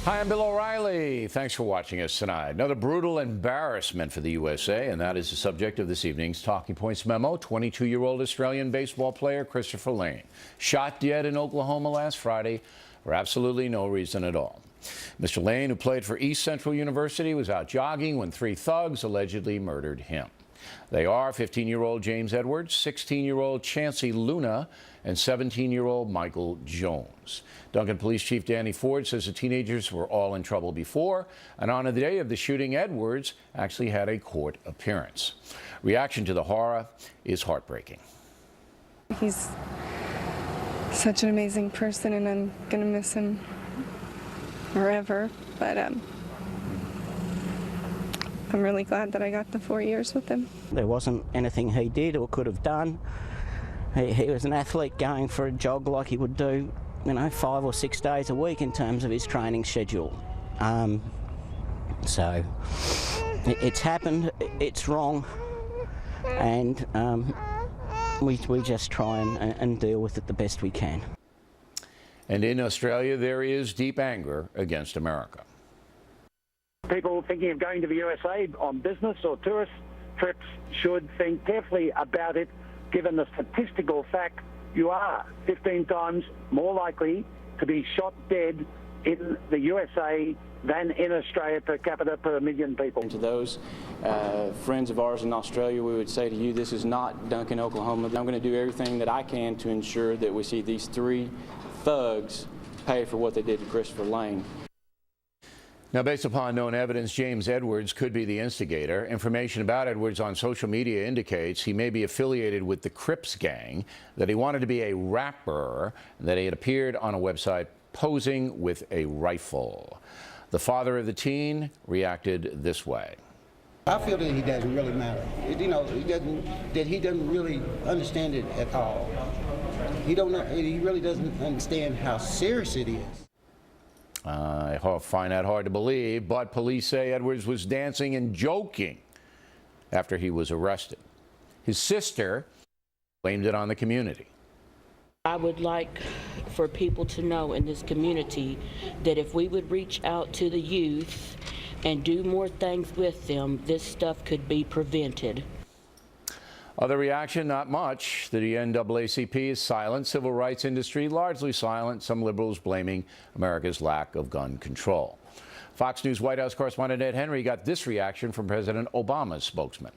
Hi, I'm Bill O'Reilly. Thanks for watching us tonight. Another brutal embarrassment for the USA, and that is the subject of this evening's Talking Points memo. 22-year-old Australian baseball player Christopher Lane shot dead in Oklahoma last Friday for absolutely no reason at all. Mr. Lane, who played for East Central University, was out jogging when three thugs allegedly murdered him. They are 15-year-old James Edwards, 16-year-old Chancey Luna, and 17-year-old Michael Jones. Duncan Police Chief Danny Ford says the teenagers were all in trouble before, and on the day of the shooting, Edwards actually had a court appearance. Reaction to the horror is heartbreaking. He's such an amazing person, and I'm going to miss him forever, but I'm really glad that I got the 4 years with him. There wasn't anything he did or could have done. He was an athlete going for a jog like he would do, 5 or 6 days a week in terms of his training schedule. So it's happened, it's wrong, and we just try and deal with it the best we can. And in Australia, there is deep anger against America. People thinking of going to the USA on business or tourist trips should think carefully about it, given the statistical fact you are 15 times more likely to be shot dead in the USA than in Australia per capita per million people. And to those friends of ours in Australia, we would say to you, this is not Duncan, Oklahoma. I'm going to do everything that I can to ensure that we see these three thugs pay for what they did to Christopher Lane. Now, based upon known evidence, James Edwards could be the instigator. Information about Edwards on social media indicates he may be affiliated with the Crips gang, that he wanted to be a rapper, and that he had appeared on a website posing with a rifle. The father of the teen reacted this way. I feel that he doesn't really matter. He doesn't really understand it at all. He really doesn't understand how serious it is. I find that hard to believe, but police say Edwards was dancing and joking after he was arrested. His sister blamed it on the community. I would like for people to know in this community that if we would reach out to the youth and do more things with them, this stuff could be prevented. Other reaction, not much. The NAACP is silent. Civil rights industry largely silent. Some liberals blaming America's lack of gun control. Fox News White House correspondent Ed Henry got this reaction from President Obama's spokesman.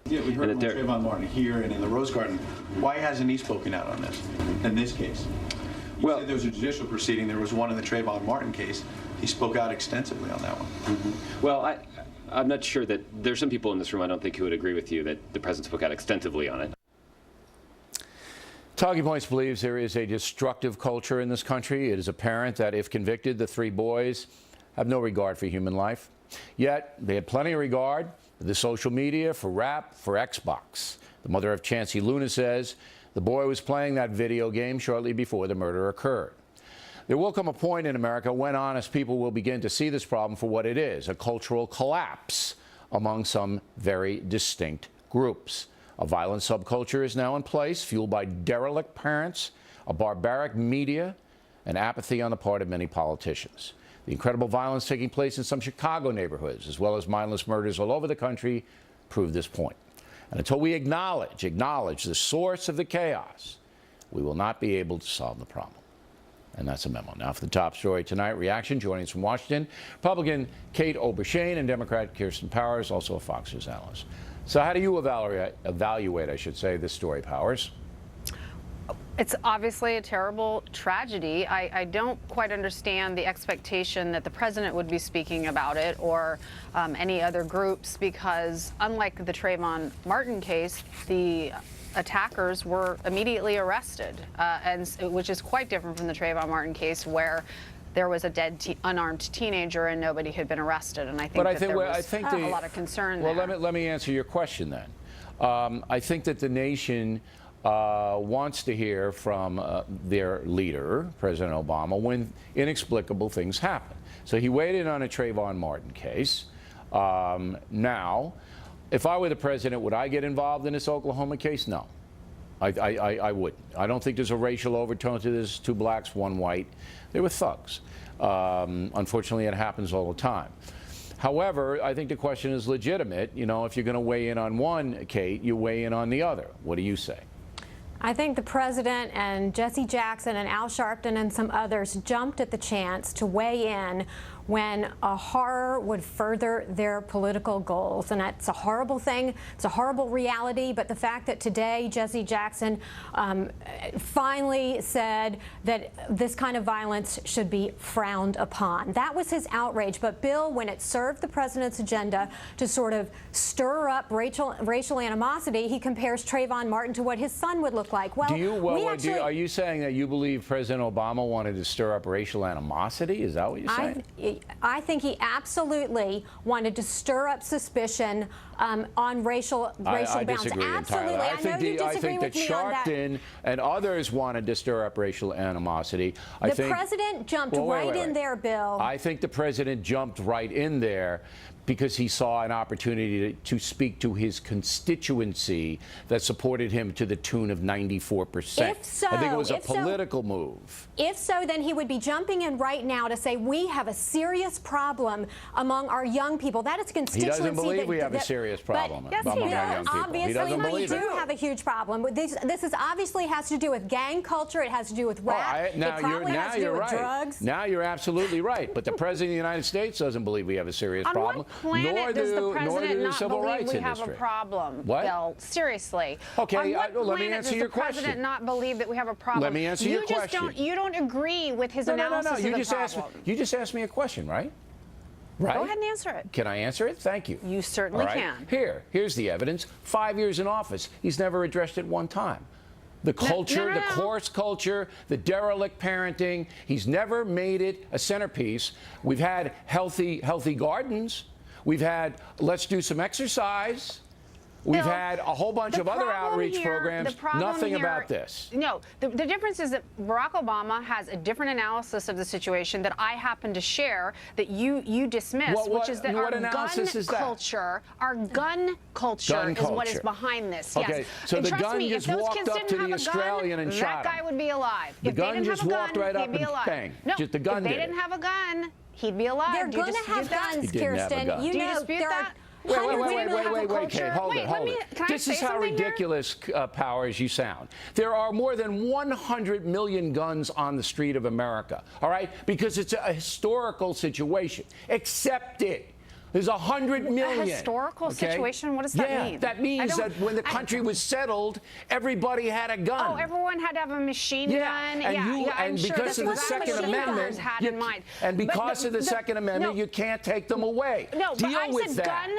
Yeah, we heard from Trayvon Martin here and in the Rose Garden. Why hasn't he spoken out on this, in this case? You said there was a judicial proceeding. There was one in the Trayvon Martin case. He spoke out extensively on that one. Mm-hmm. Well, I'm not sure that there's some people in this room I don't think who would agree with you that the president spoke out extensively on it. Talking Points believes there is a destructive culture in this country. It is apparent that if convicted, the three boys have no regard for human life. Yet they had plenty of regard for the social media, for rap, for Xbox. The mother of Chancey Luna says the boy was playing that video game shortly before the murder occurred. There will come a point in America when honest people will begin to see this problem for what it is, a cultural collapse among some very distinct groups. A violent subculture is now in place, fueled by derelict parents, a barbaric media, and apathy on the part of many politicians. The incredible violence taking place in some Chicago neighborhoods, as well as mindless murders all over the country, prove this point. And until we acknowledge the source of the chaos, we will not be able to solve the problem. And that's a memo. Now for the top story tonight, reaction joining us from Washington, Republican Kate Obershane and Democrat Kirsten Powers, also a Fox News analyst. So how do you evaluate, I should say, this story, Powers? It's obviously a terrible tragedy. I don't quite understand the expectation that the president would be speaking about it or any other groups, because unlike the Trayvon Martin case, the attackers were immediately arrested, which is quite different from the Trayvon Martin case, where there was a dead unarmed teenager and nobody had been arrested. And I think there was a lot of concern there. Well, let me answer your question then. I think that the nation wants to hear from their leader, President Obama, when inexplicable things happen. So he weighed in on a Trayvon Martin case. Now, if I were the president, would I get involved in this Oklahoma case? No. I wouldn't. I don't think there's a racial overtone to this. 2 blacks, 1 white. They were thugs. Unfortunately, it happens all the time. However, I think the question is legitimate. You know, if you're going to weigh in on one, Kate, you weigh in on the other. What do you say? I think the president and Jesse Jackson and Al Sharpton and some others jumped at the chance to weigh in when a horror would further their political goals. And that's a horrible thing. It's a horrible reality. But the fact that today Jesse Jackson finally said that this kind of violence should be frowned upon. That was his outrage. But Bill, when it served the president's agenda to sort of stir up racial animosity, he compares Trayvon Martin to what his son would look like. Well, are you saying that you believe President Obama wanted to stir up racial animosity? Is that what you're saying? I think he absolutely wanted to stir up suspicion on racial grounds. I disagree Absolutely. entirely. I think that Sharpton and others wanted to stir up racial animosity. The president jumped right in there, Bill. I think the president jumped right in there because he saw an opportunity to speak to his constituency that supported him to the tune of 94%. If so, I think it was a political move. If so, then he would be jumping in right now to say we have a serious problem among our young people. That is a constituency. He doesn't believe we have a serious problem among our young people. Obviously, he doesn't believe we do have a huge problem. This is obviously has to do with gang culture. It has to do with rap. Now you're right. Drugs. Now you're absolutely right. But the president of the United States doesn't believe we have a serious problem. Planet does the president not believe we have a problem, What? Bill? Seriously. Okay, on what let me answer your question. Does the president not believe that we have a problem? Let me answer your question. You don't agree with his analysis of the problem. You just asked me a question, right? Right? Go ahead and answer it. Can I answer it? Thank you. You certainly can. Here's the evidence. 5 years in office, he's never addressed it one time. The culture, the coarse culture, the derelict parenting, he's never made it a centerpiece. We've had healthy gardens. We've had let's do some exercise. We've had a whole bunch of other outreach programs. Nothing about this. No, the difference is that Barack Obama has a different analysis of the situation that I happen to share that you dismiss, which is that our gun culture is what is behind this. Okay, yes. so and the trust gun me, just if those walked kids up didn't to have the a Australian gun, and shot that guy would be alive. The If they gun didn't just have a walked gun, right up he'd be and alive. bang. No, Just the gun if they did it. didn't have a gun, he'd be alive. They're going to have guns, Kirsten. You Do you know, dispute that? Wait, Kate, hold it. This is how ridiculous, Powers, you sound. There are more than 100 million guns on the street of America, all right? Because it's a historical situation. Accept it. There's 100 million. A historical situation? What does that mean? That means that when the country was settled, everybody had a gun. Oh, everyone had to have a machine gun. And because of the Second Amendment, you can't take them away. No, but I said gun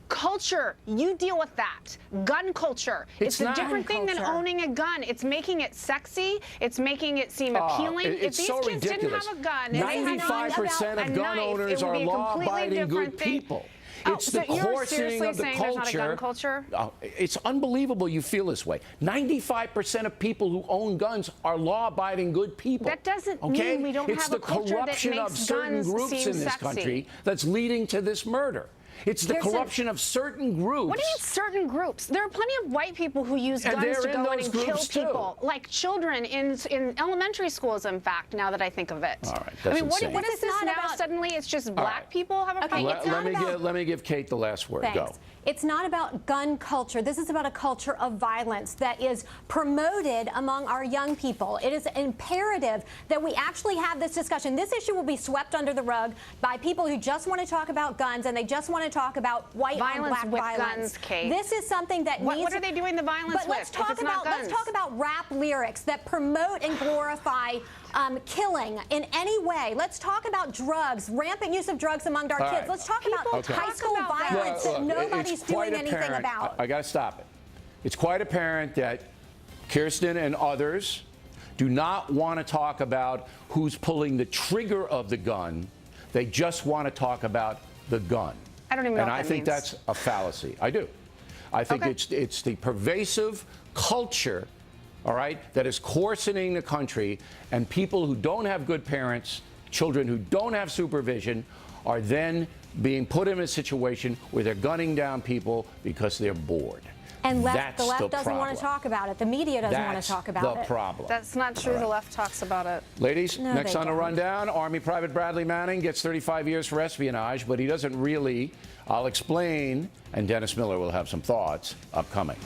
culture. You deal with that. Gun culture. It's a different thing than owning a gun. It's making it sexy. It's making it seem appealing. If these kids didn't have a gun, 95% of gun owners are law-abiding good people. It's the coarsening of the culture. It's unbelievable you feel this way. 95% of people who own guns are law-abiding good people. That doesn't mean we don't have a culture that makes guns seem sexy. It's the corruption of certain groups in this country that's leading to this murder. It's the corruption of certain groups. What do you mean certain groups? There are plenty of white people who use guns to go in and kill people, like children in elementary schools, in fact, now that I think of it. All right, I mean, what is this now? Suddenly it's just black people have a problem? Let me give Kate the last word. Thanks. Go. It's not about gun culture. This is about a culture of violence that is promoted among our young people. It is imperative that we actually have this discussion. This issue will be swept under the rug by people who just want to talk about guns and they just want to talk about white on black violence. Guns, Kate. This is something that needs. What are they doing the violence with? Let's talk about rap lyrics that promote and glorify killing in any way. Let's talk about drugs, rampant use of drugs among our kids. Let's talk about high school violence that nobody's doing anything about. I got to stop it. It's quite apparent that Kirsten and others do not want to talk about who's pulling the trigger of the gun. They just want to talk about the gun. I don't even know what that And I think that's a fallacy. I do. I think it's the pervasive culture, all right, that is coarsening the country, and people who don't have good parents, children who don't have supervision, are then being put in a situation where they're gunning down people because they're bored. And That's the left the doesn't want problem. to talk about it. The media doesn't want That's to talk about the it. problem. That's not true. The left talks about it. Ladies, No, next they on the don't. rundown, Army Private Bradley Manning gets 35 years for espionage, but he doesn't really. I'll explain, and Dennis Miller will have some thoughts upcoming.